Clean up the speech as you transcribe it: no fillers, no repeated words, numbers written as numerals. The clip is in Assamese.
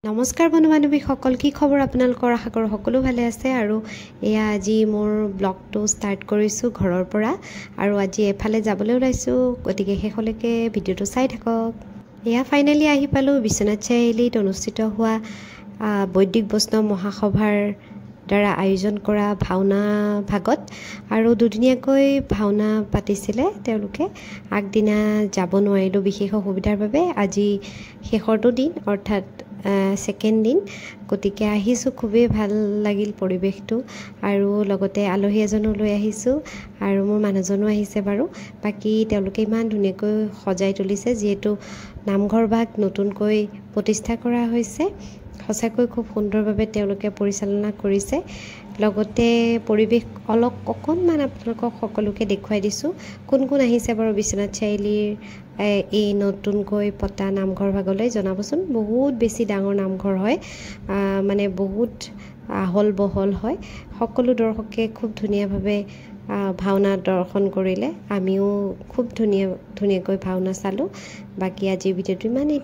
নমস্কাৰ বন্ধু বান্ধৱীসকল, কি খবৰ আপোনালোকৰ? আশা কৰোঁ সকলো ভালে আছে। আৰু এয়া আজি মোৰ ব্লগটো ষ্টাৰ্ট কৰিছোঁ ঘৰৰ পৰা, আৰু আজি এফালে যাবলৈ ওলাইছোঁ, গতিকে শেষলৈকে ভিডিঅ'টো চাই থাকক। এয়া ফাইনেলি আহি পালোঁ বিশ্বনাথ চাৰিআলিত অনুষ্ঠিত হোৱা বৈদিক বৈষ্ণৱ মহাসভাৰ দ্বাৰা আয়োজন কৰা ভাওনা ভাগত। আৰু দুদিনীয়াকৈ ভাওনা পাতিছিলে তেওঁলোকে। আগদিনা যাব নোৱাৰিলোঁ বিশেষ অসুবিধাৰ বাবে। আজি শেষৰটো দিন, অৰ্থাৎ ছেকেণ্ড দিন, গতিকে আহিছোঁ। খুবেই ভাল লাগিল পৰিৱেশটো, আৰু লগতে আলহী এজনো লৈ আহিছোঁ, আৰু মোৰ মানুহজনো আহিছে বাৰু। বাকী তেওঁলোকে ইমান ধুনীয়াকৈ সজাই তুলিছে, যিহেতু নামঘৰ ভাগ নতুনকৈ প্ৰতিষ্ঠা কৰা হৈছে। সঁচাকৈ খুব সুন্দৰভাৱে তেওঁলোকে পৰিচালনা কৰিছে। লগতে পৰিৱেশ অকণমান আপোনালোকক সকলোকে দেখুৱাই দিছোঁ। কোন কোন আহিছে বাৰু বিশ্বনাথ চাৰিআলিৰ এই নতুনকৈ পতা নামঘৰ ভাগলৈ জনাবচোন। বহুত বেছি ডাঙৰ নামঘৰ হয়, মানে বহুত আহল বহল হয়। সকলো দৰ্শকে খুব ধুনীয়াভাৱে ভাওনা দৰ্শন কৰিলে। আমিও খুব ধুনীয়াকৈ ভাওনা চালোঁ। বাকী আজিৰ ভিডিঅ'টো ইমানেই।